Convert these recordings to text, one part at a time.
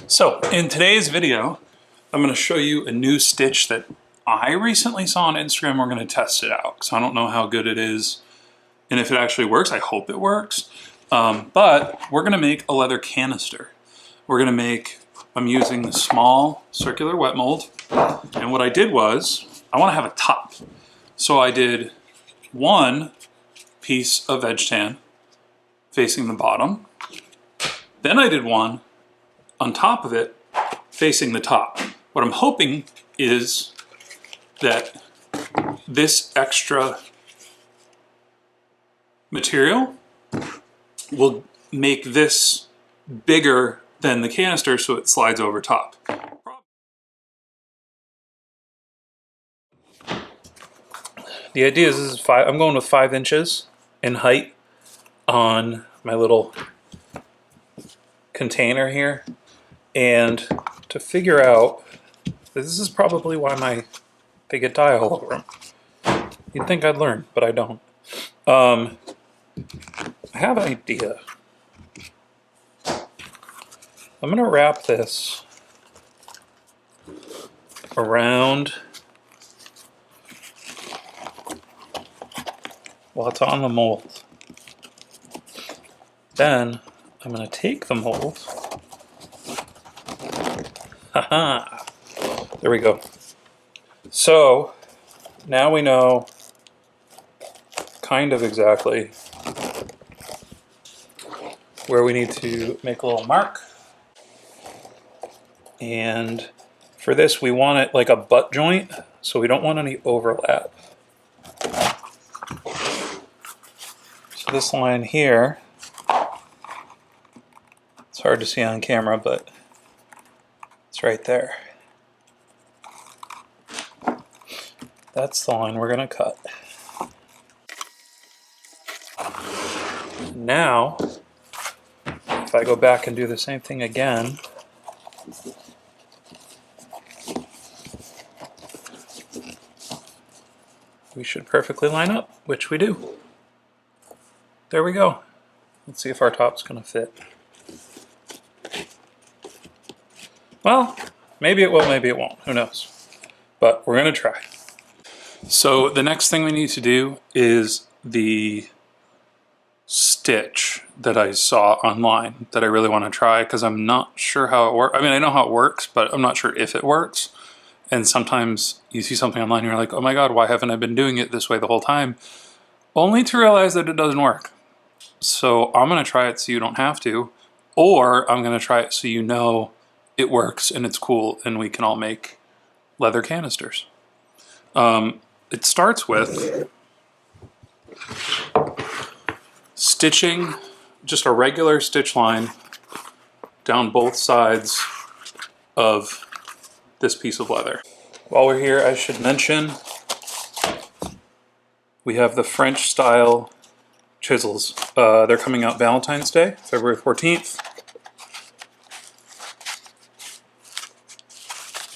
So in today's video, I'm going to show you a new stitch that I recently saw on Instagram. We're going to test it out because I don't know how good it is and if it actually works. I hope it works. But we're going to make a leather canister. I'm using the small circular wet mold. And what I did was, I want to have a top. So I did one piece of veg tan facing the bottom. Then I did one on top of it facing the top. What I'm hoping is that this extra material will make this bigger than the canister so it slides over top. The idea is I'm going with 5 inches in height on my little container here. And to figure out, this is probably why they get dye all over them. You'd think I'd learn, but I don't. I have an idea. I'm gonna wrap this around while it's on the mold. Then I'm gonna take the mold. Haha! There we go. So now we know kind of exactly where we need to make a little mark. And for this, we want it like a butt joint, so we don't want any overlap. So this line here, it's hard to see on camera, but it's right there. That's the line we're going to cut. Now, if I go back and do the same thing again, we should perfectly line up, which we do. There we go. Let's see if our top's going to fit. Well, maybe it will, maybe it won't. Who knows? But we're going to try. So the next thing we need to do is the stitch that I saw online that I really want to try because I'm not sure how it works. I mean, I know how it works, but I'm not sure if it works. And sometimes you see something online and you're like, oh my God, why haven't I been doing it this way the whole time? Only to realize that it doesn't work. So I'm going to try it so you don't have to, or I'm going to try it so you know it works and it's cool and we can all make leather canisters. It starts with stitching just a regular stitch line down both sides of this piece of leather. While we're here, I should mention we have the French style chisels. They're coming out Valentine's Day, February 14th.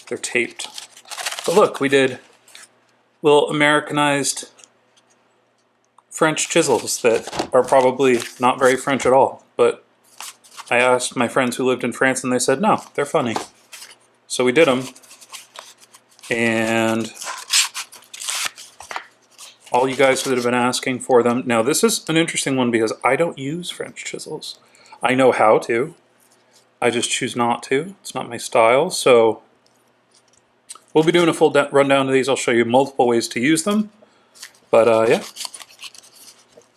They're taped. But look, we did little Americanized French chisels that are probably not very French at all. But I asked my friends who lived in France and they said, no, they're funny. So we did them. And all you guys that have been asking for them. Now this is an interesting one because I don't use French chisels. I know how to. I just choose not to. It's not my style. So we'll be doing a full rundown of these. I'll show you multiple ways to use them. But yeah,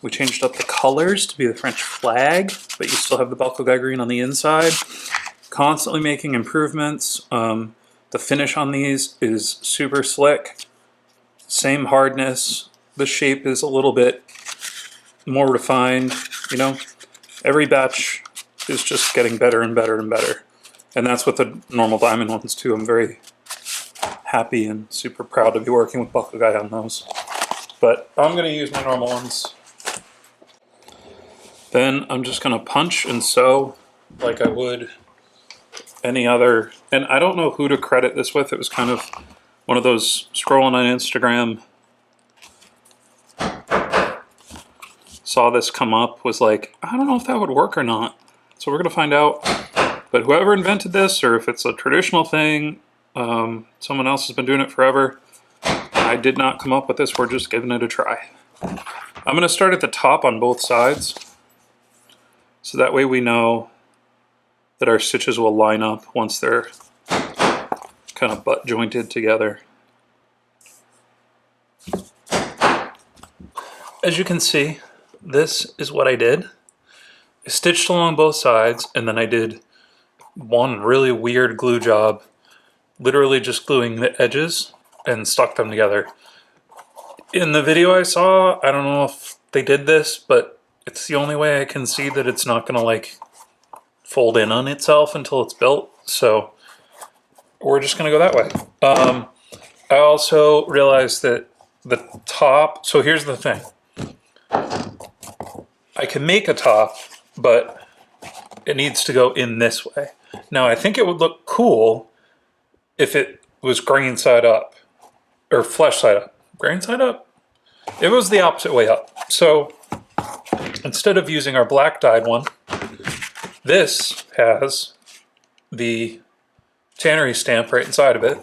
we changed up the colors to be the French flag, but you still have the Balco green on the inside. Constantly making improvements. The finish on these is super slick. Same hardness. The shape is a little bit more refined. You know, every batch is just getting better and better and better. And that's with the normal diamond ones too. I'm very happy and super proud to be working with Balco on those. But I'm going to use my normal ones. Then I'm just going to punch and sew like I would any other. And I don't know who to credit this with. It was kind of one of those scrolling on Instagram. Saw this come up, was like, I don't know if that would work or not. So we're going to find out. But whoever invented this, or if it's a traditional thing, someone else has been doing it forever. I did not come up with this, we're just giving it a try. I'm going to start at the top on both sides, so that way we know that our stitches will line up once they're kind of butt jointed together. As you can see, this is what I did. I stitched along both sides, and then I did one really weird glue job, literally just gluing the edges and stuck them together. In the video I saw, I don't know if they did this, but it's the only way I can see that it's not gonna like fold in on itself until it's built, so we're just gonna go that way. I also realized that the top, so here's the thing. I can make a top, but it needs to go in this way. Now I think it would look cool if it was grain side up, or flesh side up. Grain side up? It was the opposite way up. So instead of using our black dyed one, this has the tannery stamp right inside of it.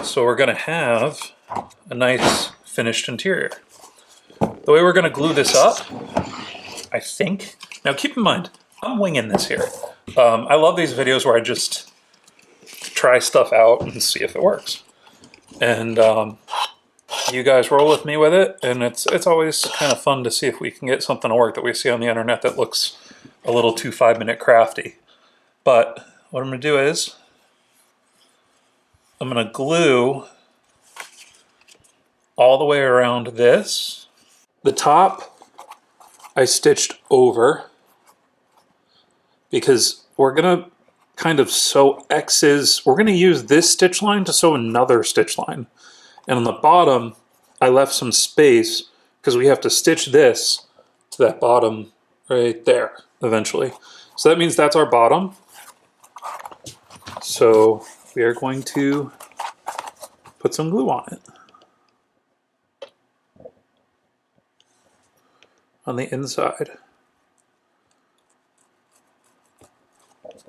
So we're gonna have a nice finished interior. The way we're gonna glue this up, I think, now keep in mind, I'm winging this here. I love these videos where I just try stuff out and see if it works. And you guys roll with me with it, and it's always kind of fun to see if we can get something to work that we see on the internet that looks a little too 5-minute crafty. But what I'm gonna do is, I'm gonna glue all the way around this. The top I stitched over because we're gonna kind of sew X's. We're gonna use this stitch line to sew another stitch line. And on the bottom, I left some space because we have to stitch this to that bottom right there eventually. So that means that's our bottom. So we are going to put some glue on it. On the inside.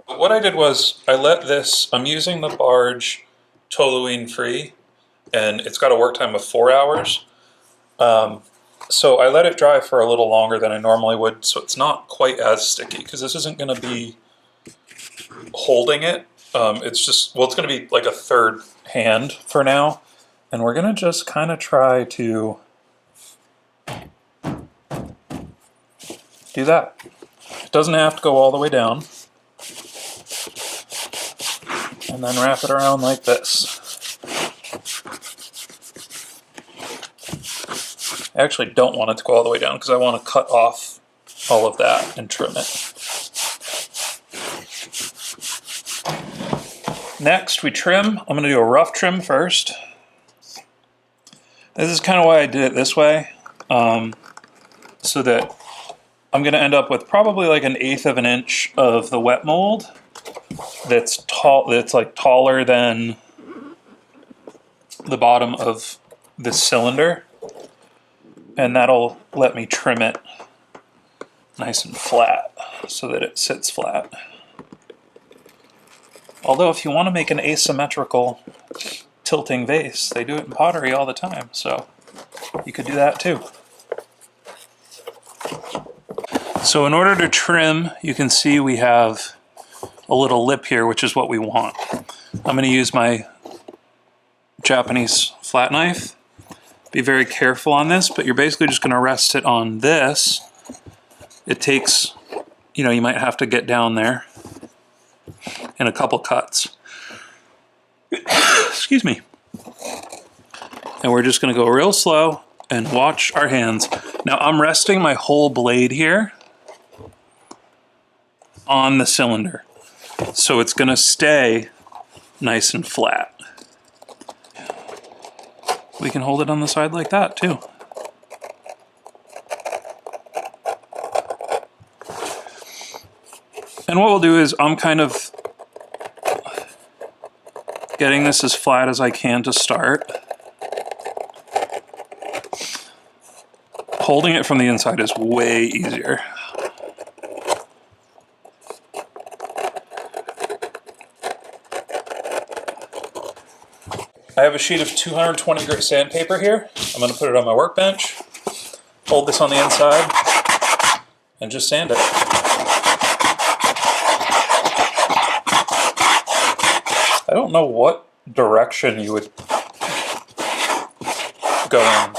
What I did was I let this, I'm using the barge toluene free, and it's got a work time of 4 hours. So I let it dry for a little longer than I normally would, so it's not quite as sticky, because this isn't going to be holding it. It's just, well, it's going to be like a third hand for now, and we're going to just kind of try to do that. It doesn't have to go all the way down. And then wrap it around like this. I actually don't want it to go all the way down because I want to cut off all of that and trim it. Next, we trim. I'm going to do a rough trim first. This is kind of why I did it this way, so that I'm going to end up with probably like 1/8 of an inch of the wet mold that's tall. That's like taller than the bottom of this cylinder, and that'll let me trim it nice and flat so that it sits flat. Although if you want to make an asymmetrical tilting vase, they do it in pottery all the time, so you could do that too. So in order to trim, you can see we have a little lip here, which is what we want. I'm going to use my Japanese flat knife. Be very careful on this, but you're basically just going to rest it on this. It takes, you know, you might have to get down there in a couple cuts. Excuse me. And we're just going to go real slow and watch our hands. Now I'm resting my whole blade here on the cylinder, so it's going to stay nice and flat. We can hold it on the side like that too. And what we'll do is I'm kind of getting this as flat as I can to start. Holding it from the inside is way easier. I have a sheet of 220 grit sandpaper here. I'm going to put it on my workbench, hold this on the inside, and just sand it. I don't know what direction you would go in.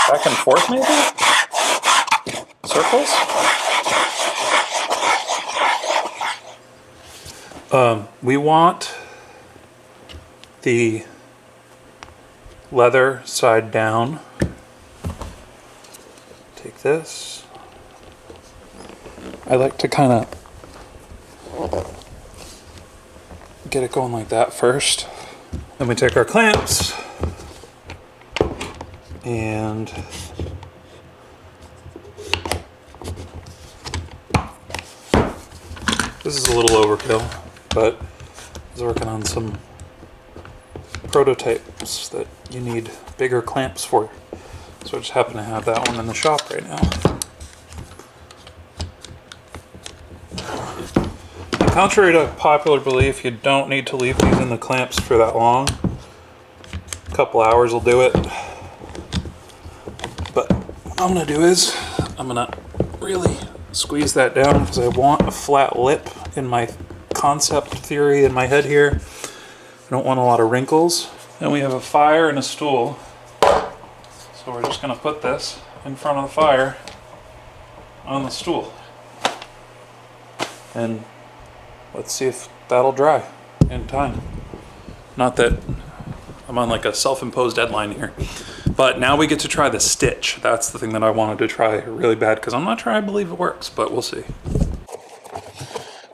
Back and forth, maybe? Circles? We want the leather side down. Take this. I like to kind of get it going like that first. Then we take our clamps and this is a little overkill, but I was working on some prototypes that you need bigger clamps for. So I just happen to have that one in the shop right now. And contrary to popular belief, you don't need to leave these in the clamps for that long. A couple hours will do it. But what I'm going to do is I'm going to really squeeze that down because I want a flat lip in my concept theory in my head here. I don't want a lot of wrinkles. And we have a fire and a stool. So we're just going to put this in front of the fire on the stool. And let's see if that'll dry in time. Not that I'm on like a self-imposed deadline here. But now we get to try the stitch. That's the thing that I wanted to try really bad because I'm not sure I believe it works, but we'll see.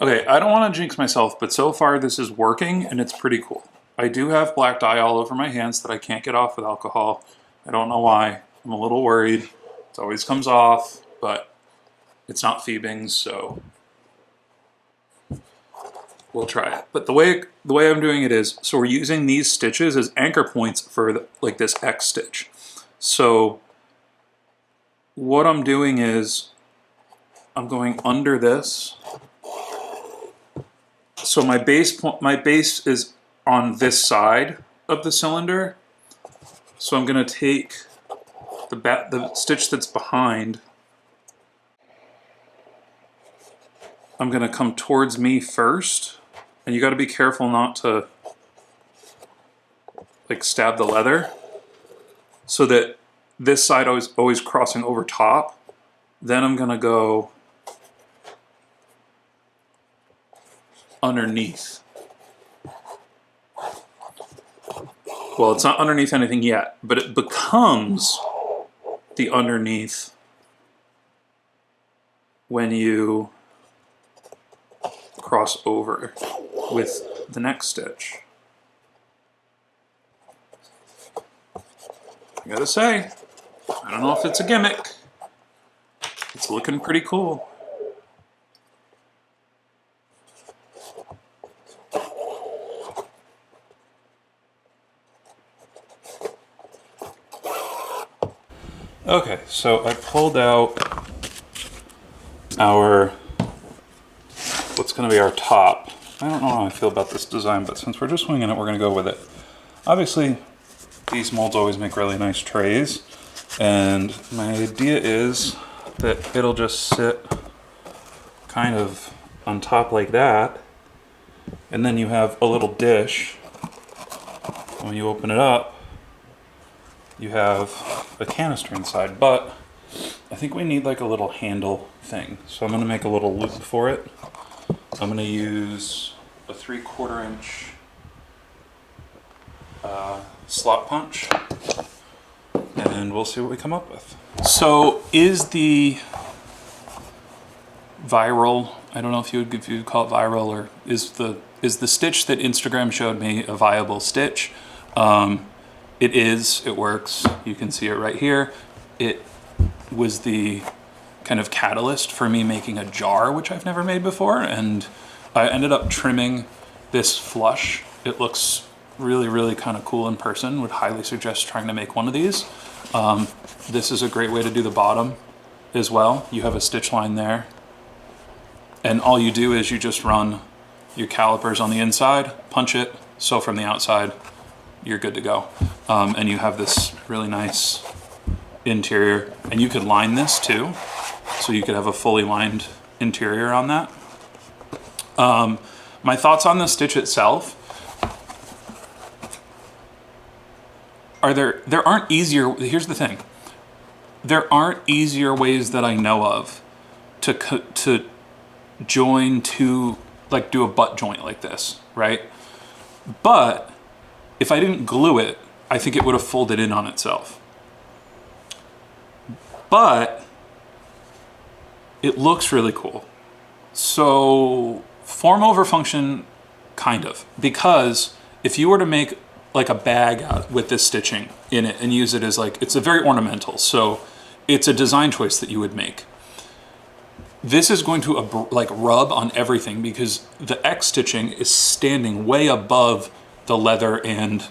Okay, I don't want to jinx myself, but so far this is working and it's pretty cool. I do have black dye all over my hands that I can't get off with alcohol. I don't know why. I'm a little worried. It always comes off, but it's not Phoebing's, so we'll try it. But the way I'm doing it is, so we're using these stitches as anchor points for like this X stitch. So what I'm doing is I'm going under this. So my base is on this side of the cylinder. So I'm going to take the stitch that's behind. I'm going to come towards me first. And you got to be careful not to like stab the leather so that this side always crossing over top. Then I'm going to go underneath. Well, it's not underneath anything yet, but it becomes the underneath when you cross over with the next stitch. I gotta say, I don't know if it's a gimmick. It's looking pretty cool. Okay, so I pulled out our, what's going to be our top. I don't know how I feel about this design, but since we're just winging it, we're going to go with it. Obviously, these molds always make really nice trays, and my idea is that it'll just sit kind of on top like that, and then you have a little dish. When you open it up, you have a canister inside, but I think we need like a little handle thing. So I'm going to make a little loop for it. I'm going to use a 3/4 inch slot punch, and we'll see what we come up with. So is the viral, I don't know if you would call it viral, or is the stitch that Instagram showed me a viable stitch? It is, it works. You can see it right here. It was the kind of catalyst for me making a jar, which I've never made before. And I ended up trimming this flush. It looks really, really kind of cool in person. Would highly suggest trying to make one of these. This is a great way to do the bottom as well. You have a stitch line there. And all you do is you just run your calipers on the inside, punch it, sew from the outside, you're good to go. And you have this really nice interior, and you could line this too. So you could have a fully lined interior on that. My thoughts on the stitch itself are there aren't easier, here's the thing. There aren't easier ways that I know of to join to, like, do a butt joint like this, right? But if I didn't glue it, I think it would have folded in on itself. But it looks really cool. So form over function, kind of, because if you were to make like a bag out with this stitching in it and use it as like, it's a very ornamental, so it's a design choice that you would make. This is going to like rub on everything because the X stitching is standing way above the leather and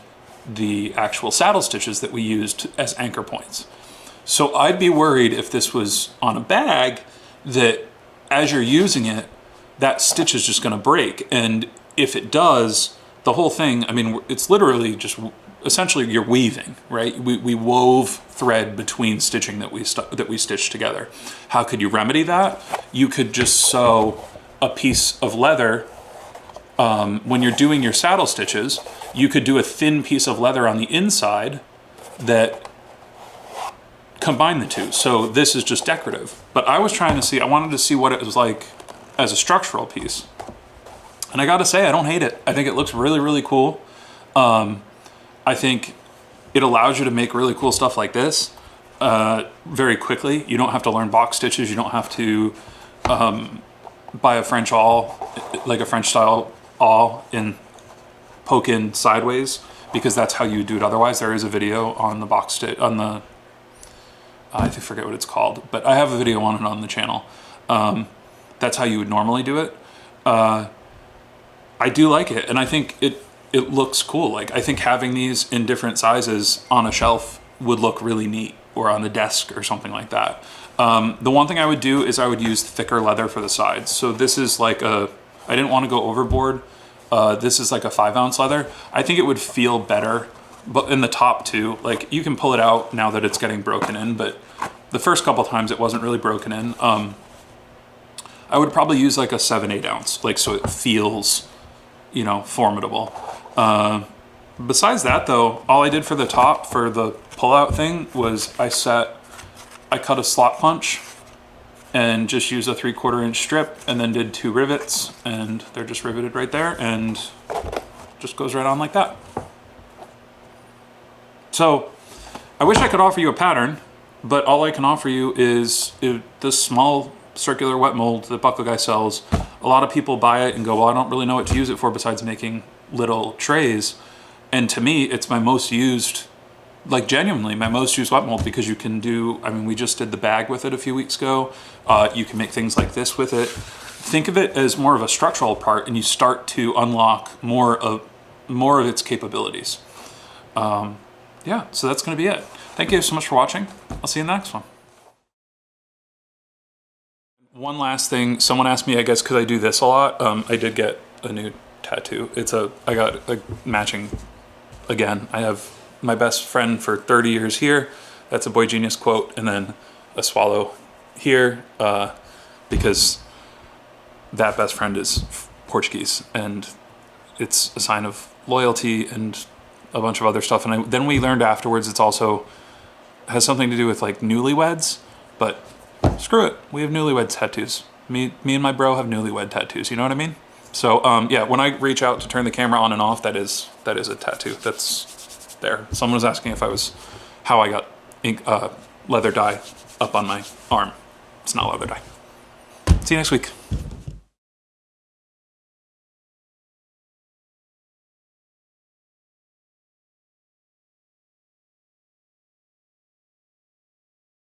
the actual saddle stitches that we used as anchor points. So I'd be worried if this was on a bag that as you're using it, that stitch is just going to break. And if it does, the whole thing, I mean, it's literally just essentially you're weaving, right? We wove thread between stitching that we stitched together. How could you remedy that? You could just sew a piece of leather. When you're doing your saddle stitches, you could do a thin piece of leather on the inside that combine the two. So this is just decorative. But I was trying to see, I wanted to see what it was like as a structural piece. And I gotta say, I don't hate it. I think it looks really, really cool. I think it allows you to make really cool stuff like this very quickly. You don't have to learn box stitches. You don't have to buy a French awl, like a French style awl, and poke in sideways, because that's how you do it otherwise. There is a video on the box stitch, on the, I forget what it's called, but I have a video on it on the channel. That's how you would normally do it. I do like it, and I think it looks cool. Like, I think having these in different sizes on a shelf would look really neat, or on the desk or something like that. The one thing I would do is I would use thicker leather for the sides. So this is like I didn't want to go overboard. This is like a 5-ounce leather. I think it would feel better, but in the top too, like you can pull it out now that it's getting broken in, but the first couple times it wasn't really broken in. I would probably use like a 7/8 ounce, like, so it feels, you know, formidable. Besides that though, all I did for the top, for the pull-out thing, was I cut a slot punch and just used a 3/4 inch strip, and then did 2 rivets, and they're just riveted right there, and just goes right on like that. So I wish I could offer you a pattern, but all I can offer you is this small circular wet mold that Buckle Guy sells. A lot of people buy it and go, well, I don't really know what to use it for besides making little trays. And to me, it's my most used, like genuinely my most used wet mold, because you can do, I mean, we just did the bag with it a few weeks ago. You can make things like this with it. Think of it as more of a structural part, and you start to unlock more of its capabilities. Yeah, so that's gonna be it. Thank you so much for watching. I'll see you in the next one. One last thing, someone asked me, I guess, because I do this a lot. I did get a new tattoo. I got a matching, again, I have my best friend for 30 years here. That's a Boy Genius quote, and then a swallow here, because that best friend is Portuguese, and it's a sign of loyalty and a bunch of other stuff. And then we learned afterwards it's also has something to do with like newlyweds, but screw it, we have newlywed tattoos. Me and my bro have newlywed tattoos, you know what I mean? So yeah, when I reach out to turn the camera on and off, that is a tattoo that's there. Someone was asking if how I got leather dye up on my arm. It's not leather dye. See you next week.